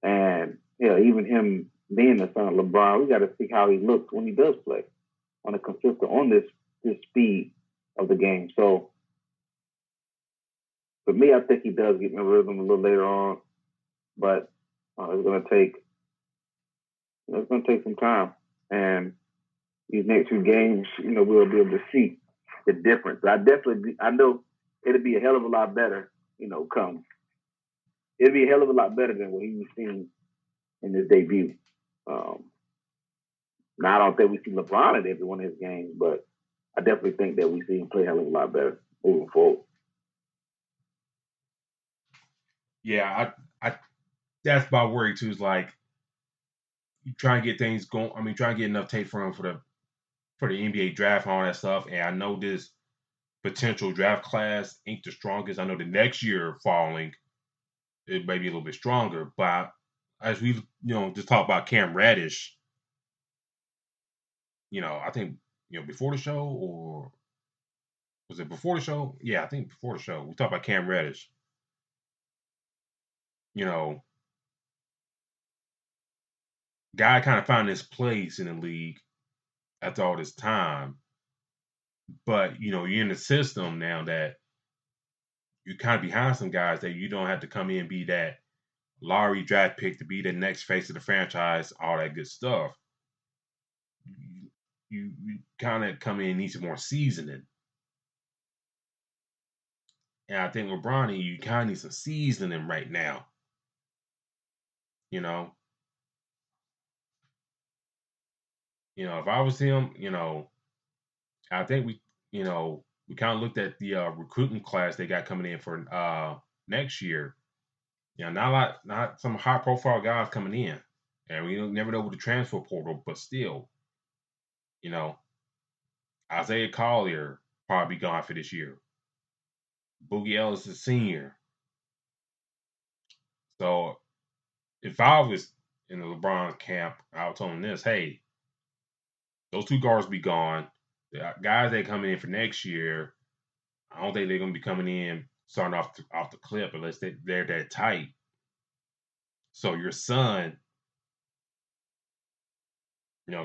And, even him being the son of LeBron, we got to see how he looks when he does play on a consistent, on this speed of the game. So, for me, I think he does get in the rhythm a little later on, but it's going to take some time. And these next few games, we'll be able to see the difference. But I know it'll be a hell of a lot better, it'll be a hell of a lot better than what he was seeing in his debut. Now, I don't think we see LeBron in every one of his games, but I definitely think that we see him play a hell of a lot better moving forward. Yeah, I that's my worry too. Is like you try and get things going. I mean, try and get enough tape for him for the NBA draft and all that stuff. And I know this potential draft class ain't the strongest. I know the next year following it may be a little bit stronger. But as we just talk about Cam Reddish, I think before the show, or was it before the show? Yeah, I think before the show we talked about Cam Reddish. Guy kind of found his place in the league after all this time. But, you're in the system now that you're kind of behind some guys that you don't have to come in and be that lottery draft pick to be the next face of the franchise, all that good stuff. you kind of come in and need some more seasoning. And I think with Bronny, you kind of need some seasoning right now. You know, if I was him, I think we kind of looked at the recruiting class they got coming in for next year. Not some high profile guys coming in, and we never know with the transfer portal, but still, Isaiah Collier probably gone for this year. Boogie Ellis is senior. So if I was in the LeBron camp, I would tell him this: hey, those two guards be gone. The guys that come in for next year, I don't think they're going to be coming in starting off the clip unless they're that tight. So your son,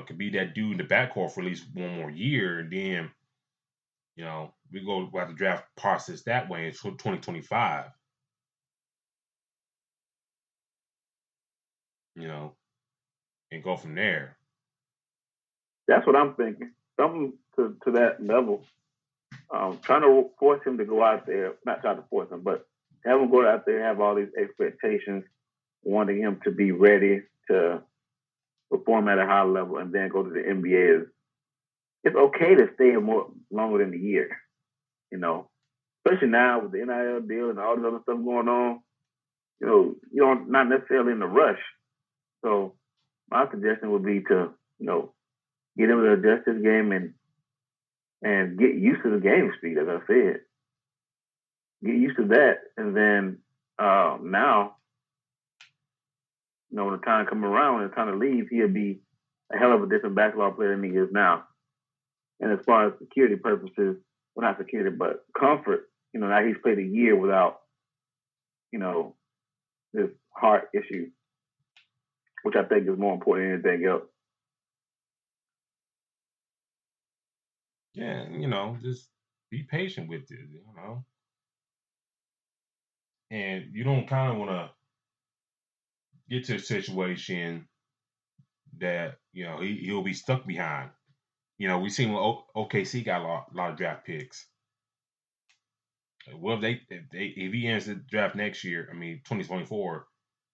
could be that dude in the backcourt for at least one more year, and then, we'll have the draft process that way in 2025. And go from there. That's what I'm thinking. Something to that level. Trying to force him to go out there, not trying to force him, but have him go out there and have all these expectations, wanting him to be ready to perform at a high level and then go to the NBA. It's okay to stay longer than a year, especially now with the NIL deal and all this other stuff going on. You're not necessarily in a rush. So my suggestion would be to, get him to adjust his game and get used to the game speed, as I said. Get used to that, and then now, when the time comes around, when it's time to leave, he'll be a hell of a different basketball player than he is now. And as far as security purposes, well, not security, but comfort, now he's played a year without, this heart issue, which I think is more important than anything else. Yeah, just be patient with it, And you don't kind of want to get to a situation that, he'll be stuck behind. We've seen OKC got a lot of draft picks. Well, if he ends the draft next year, 2024,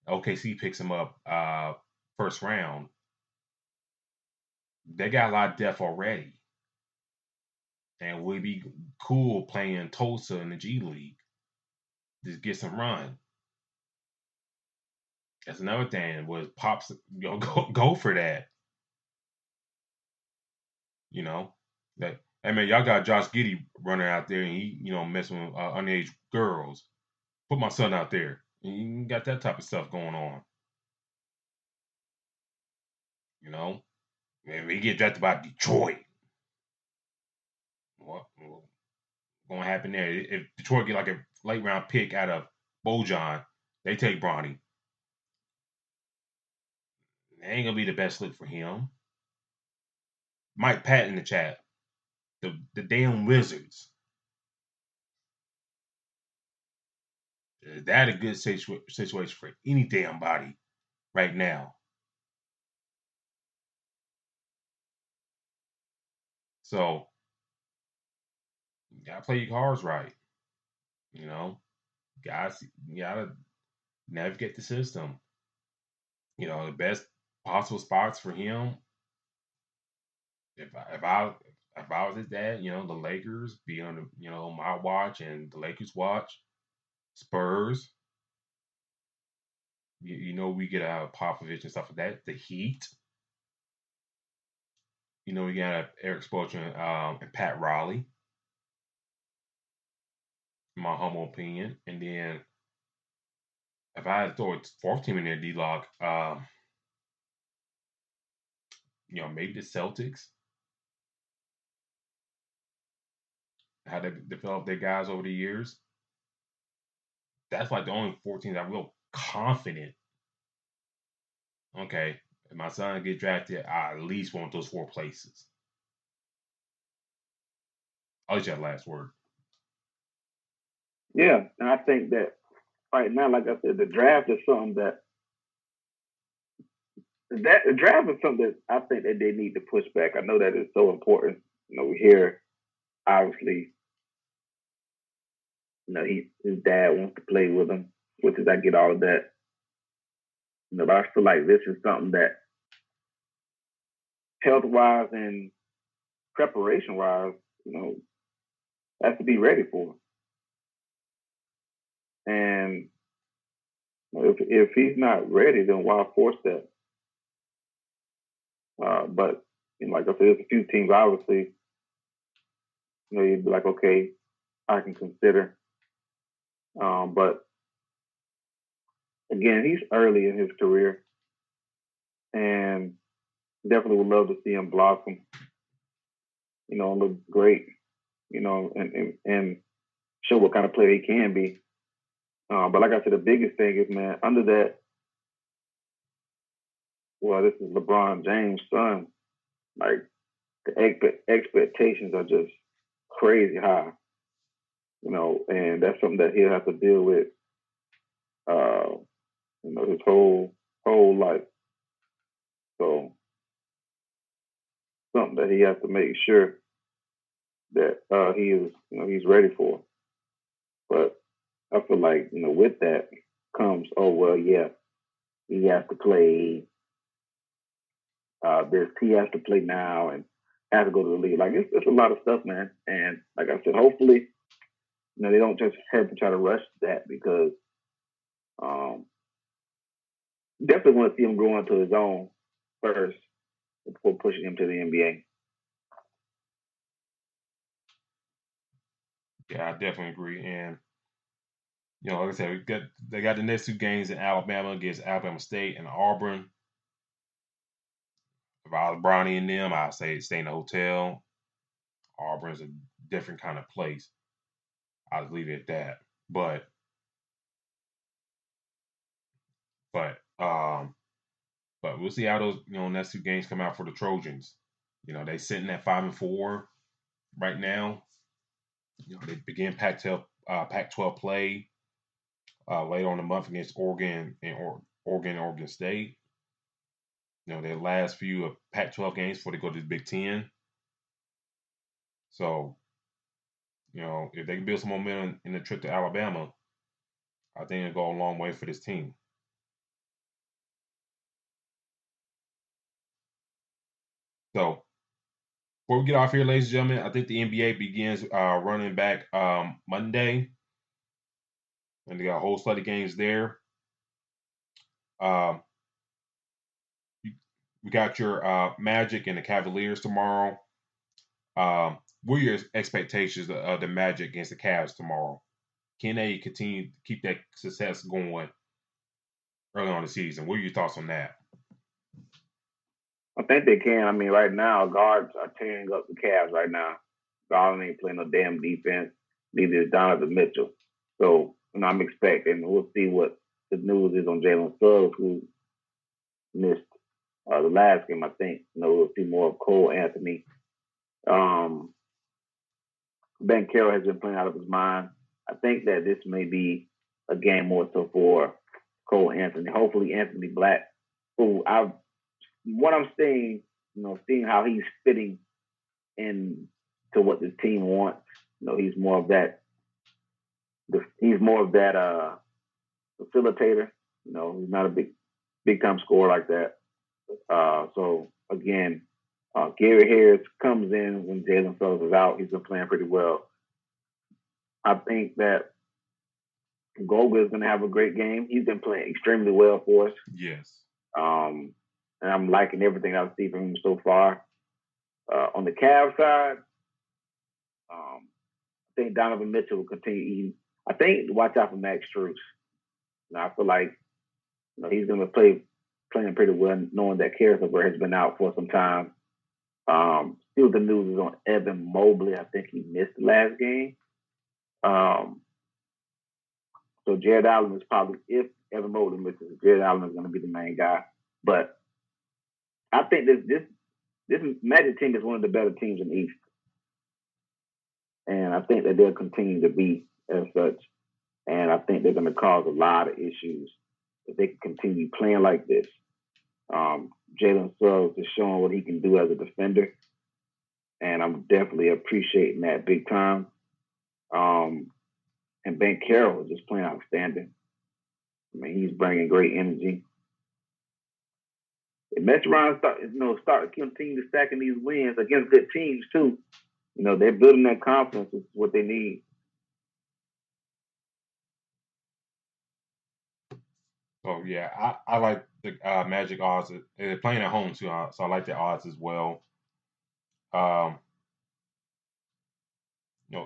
OKC picks him up first round. They got a lot of depth already. And we'd be cool playing Tulsa in the G League. Just get some run. That's another thing was Pops go for that. That y'all got Josh Giddey running out there and he messing with underage girls. Put my son out there. And you got that type of stuff going on. And we get drafted by Detroit. What's gonna happen there? If Detroit get like a late round pick out of Bojan, they take Bronny. It ain't gonna be the best look for him. Mike Pat in the chat. The damn Wizards. Is that a good situation for any damn body right now? So you gotta play your cards right. Guys, you gotta navigate the system. The best possible spots for him. If I was his dad, the Lakers be on my watch and the Lakers watch. Spurs. We get Popovich and stuff like that. The Heat. We got Eric Spoelstra and Pat Riley. In my humble opinion. And then if I had to throw a fourth team in there, D-Lock, maybe the Celtics. How they developed their guys over the years. That's like the only 4 teams I'm real confident. Okay, if my son get drafted, I at least want those 4 places. I'll let you have the last word. Yeah, and I think that right now, like I said, the draft is something that that the draft is something that I think that they need to push back. I know that is so important. We hear obviously, his dad wants to play with him, which is I get all of that. But I feel like this is something that health wise and preparation wise, has to be ready for. And if he's not ready, then why force that? But like I said, there's a few teams obviously, you'd be like, okay, I can consider. But again, he's early in his career, and definitely would love to see him blossom. Look great. And show what kind of player he can be. But like I said, the biggest thing is, man, under that, well, this is LeBron James' son. Like, the expectations are just crazy high, and that's something that he'll have to deal with, his whole life. So, something that he has to make sure that he is, he's ready for. But I feel like, with that comes, oh, well, yeah, he has to play this, he has to play now and has to go to the league. Like, it's a lot of stuff, man. And like I said, hopefully, they don't just have to try to rush that, because definitely want to see him grow into his own first before pushing him to the NBA. Yeah, I definitely agree. And like I said, they got the next 2 games in Alabama against Alabama State and Auburn. If I was Bronny and them, I'd say stay in the hotel. Auburn's a different kind of place. I'll leave it at that. But we'll see how those next 2 games come out for the Trojans. They sitting at 5-4 right now. They begin Pac-12 play later on the month against Oregon and Oregon State. Their last few of Pac-12 games before they go to the Big Ten. So, if they can build some momentum in the trip to Alabama, I think it'll go a long way for this team. So, before we get off here, ladies and gentlemen, I think the NBA begins running back Monday. And they got a whole slate of games there. We got your Magic and the Cavaliers tomorrow. What are your expectations of the Magic against the Cavs tomorrow? Can they continue to keep that success going early on the season? What are your thoughts on that? I think they can. I mean, right now, guards are tearing up the Cavs right now. Garland ain't playing no damn defense. Neither is Donovan Mitchell. So, I'm expecting. We'll see what the news is on Jalen Suggs, who missed the last game, I think. We'll see more of Cole Anthony. Ben Carroll has been playing out of his mind. I think that this may be a game more so for Cole Anthony. Hopefully, Anthony Black, who what I'm seeing, seeing how he's fitting into what this team wants. He's more of that. He's more of that facilitator. He's not a big time scorer like that. So again, Gary Harris comes in when Jalen Suggs is out. He's been playing pretty well. I think that Goga is going to have a great game. He's been playing extremely well for us. Yes. And I'm liking everything I've seen from him so far. On the Cavs side, I think Donovan Mitchell will continue eating. I think watch out for Max Strus. I feel like he's going to playing pretty well, knowing that Carisberg has been out for some time. Still, the news is on Evan Mobley. I think he missed the last game. So Jared Allen is probably, if Evan Mobley misses, Jared Allen is going to be the main guy. But I think this Magic team is one of the better teams in the East. And I think that they'll continue to be as such. And I think they're going to cause a lot of issues if they can continue playing like this. Jalen Suggs is showing what he can do as a defender, and I'm definitely appreciating that big time. And Ben Carroll is just playing outstanding. I mean, he's bringing great energy. And mess around, start continue to stacking these wins against good teams too. They're building that confidence. Is what they need. So yeah, I like the Magic odds. They're playing at home too, so I like the odds as well. Um,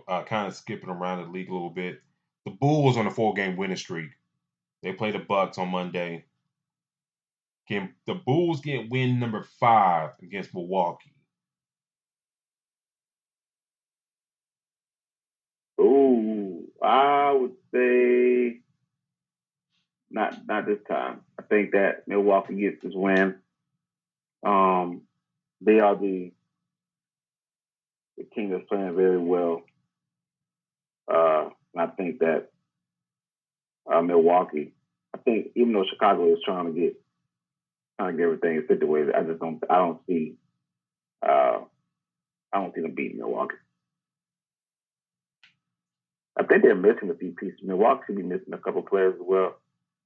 kind of skipping around the league a little bit. The Bulls on a 4-game winning streak. They play the Bucks on Monday. Can the Bulls get win number 5 against Milwaukee? Ooh, I would say not this time. I think that Milwaukee gets this win. They are the team that's playing very well. I think that Milwaukee. I think even though Chicago is trying to get everything situated, I don't see them beating Milwaukee. I think they're missing a few pieces. Milwaukee should be missing a couple players as well.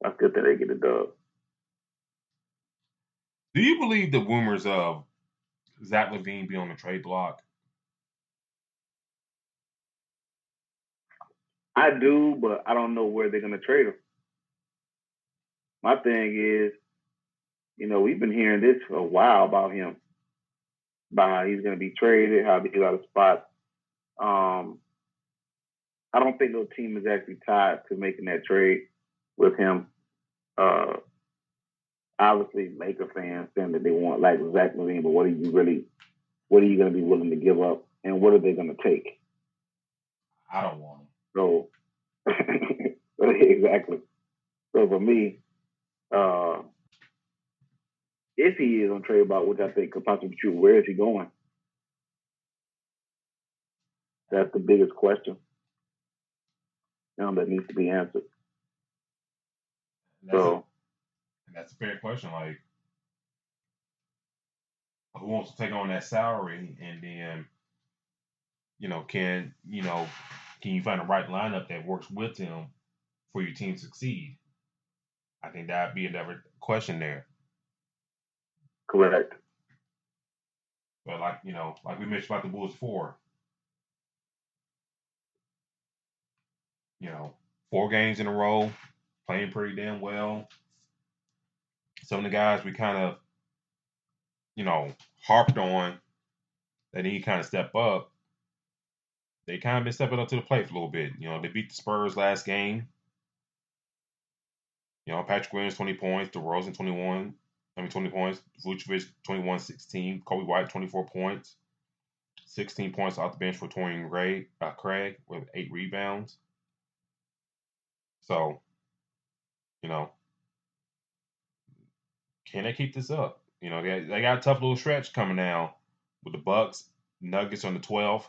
I still think they get a dub. Do you believe the rumors of Zach LaVine being on the trade block? I do, but I don't know where they're going to trade him. My thing is, we've been hearing this for a while about him, about how he's going to be traded, how he's out of spot. I don't think no team is actually tied to making that trade with him. Obviously, Laker fans saying that they want like Zach LaVine, but what are you going to be willing to give up, and what are they going to take? I don't want him. So, exactly. So for me, if he is on trade block, which I think could possibly be true, where is he going? That's the biggest question. That needs to be answered. That's a fair question. Like, who wants to take on that salary, and then, can you find the right lineup that works with him for your team to succeed? I think that'd be another question there. Correct. But like we mentioned about the Bulls before, 4 games in a row, playing pretty damn well. Some of the guys we kind of, harped on that need to kind of step up. They kind of been stepping up to the plate for a little bit. They beat the Spurs last game. Patrick Williams 20 points, DeRozan 20 points, Vucevic 21-16, Kobe White 24 points, 16 points off the bench for Torrey Craig with 8 rebounds. So, can they keep this up? They got a tough little stretch coming now with the Bucks, Nuggets on the 12th,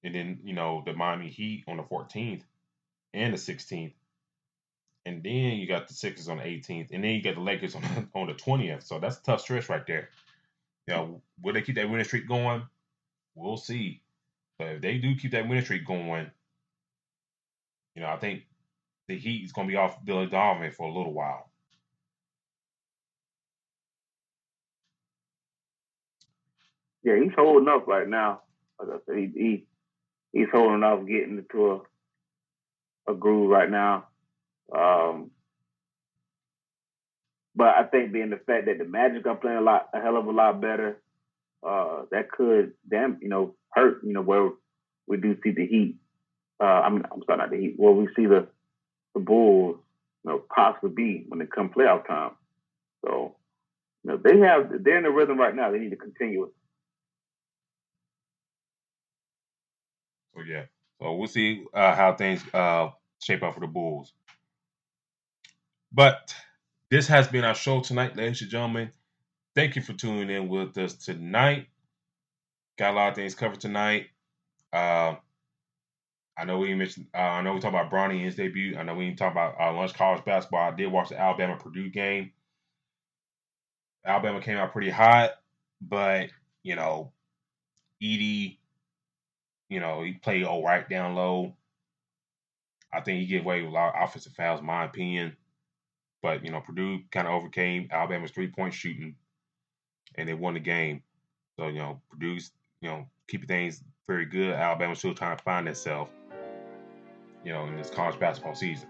and then, the Miami Heat on the 14th and the 16th. And then you got the Sixers on the 18th, and then you got the Lakers on the 20th. So that's a tough stretch right there. Will they keep that winning streak going? We'll see. But if they do keep that winning streak going, I think the Heat is going to be off Billy Donovan for a little while. Yeah, he's holding up right now. Like I said, he's holding up, getting into a groove right now. But I think being the fact that the Magic are playing a hell of a lot better, that could hurt. Where we do see the Heat. I'm sorry, not the Heat. Where we see the Bulls, possibly be when it comes playoff time. So, they're in the rhythm right now. They need to continue it. So yeah, so we'll see how things shape up for the Bulls. But this has been our show tonight, ladies and gentlemen. Thank you for tuning in with us tonight. Got a lot of things covered tonight. I know we mentioned. I know we talked about Bronny and his debut. I know we didn't talk about lunch college basketball. I did watch the Alabama Purdue game. Alabama came out pretty hot, but, you know, Edey, you know, he played all right down low. I think he gave away with a lot of offensive fouls, in my opinion. But, you know, Purdue kind of overcame Alabama's three-point shooting, and they won the game. So, you know, Purdue's, you know, keeping things very good. Alabama's still trying to find itself, you know, in this college basketball season.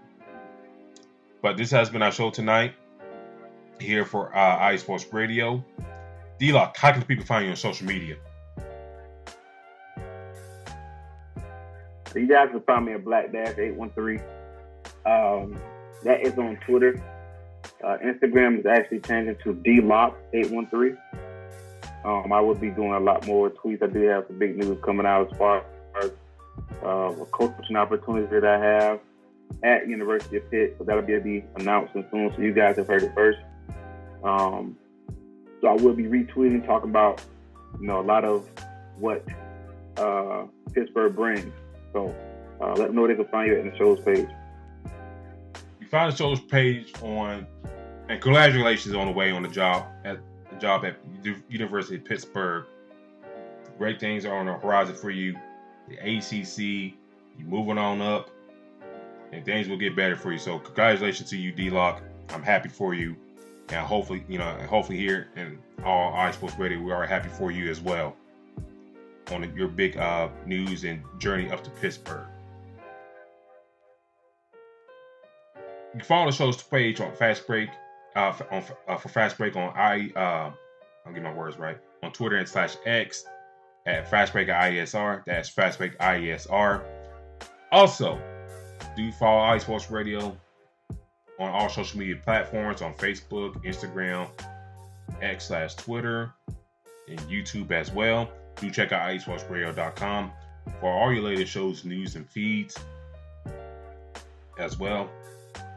But this has been our show tonight here for IE Sports Radio. D-Lock, how can people find you on social media? So you guys can find me at Black-813. That is on Twitter. Instagram is actually changing to DLock813. I will be doing a lot more tweets. I do have some big news coming out as far as a coaching opportunity that I have at University of Pitt. So that'll be announcing soon. So you guys have heard it first. So I will be retweeting, talking about, you know, a lot of what Pittsburgh brings. So let them know they can find you at the show's page. You find the show's page and congratulations on the way on the job at University of Pittsburgh. Great things are on the horizon for you. The ACC, you're moving on up, and things will get better for you. So congratulations to you, D-Lock. I'm happy for you, and hopefully here in all IE Sports Radio, we are happy for you as well on your big news and journey up to Pittsburgh. You can follow the show's page on Fast Break, for Fast Break on I'll get my words right, on Twitter and /X at Fastbreak IESR. That's Fastbreak IESR. Also, do follow IE Sports Radio on all social media platforms, on Facebook, Instagram, X/Twitter, and YouTube as well. Do check out IESportsRadio.com for all your latest shows, news, and feeds as well.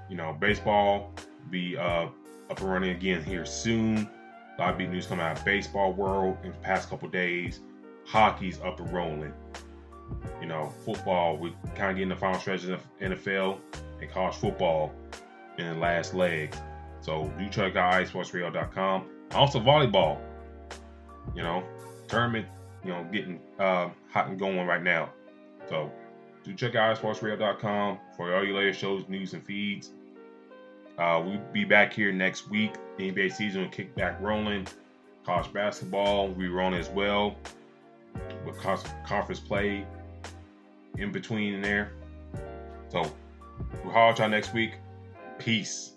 You know, baseball will be up and running again here soon. A lot of big news coming out of baseball world in the past couple days. Hockey's up and rolling. You know, football, we're kind of getting the final stretch of the NFL and college football in the last leg. So do check out IESportsRadio.com. Also volleyball, you know, tournament, you know, getting hot and going right now. So do check out IESportsRadio.com for all your latest shows, news, and feeds. We'll be back here next week. The NBA season will kick back rolling. College basketball will be rolling as well, with conference play in between there. So we'll holler at y'all next week. Peace.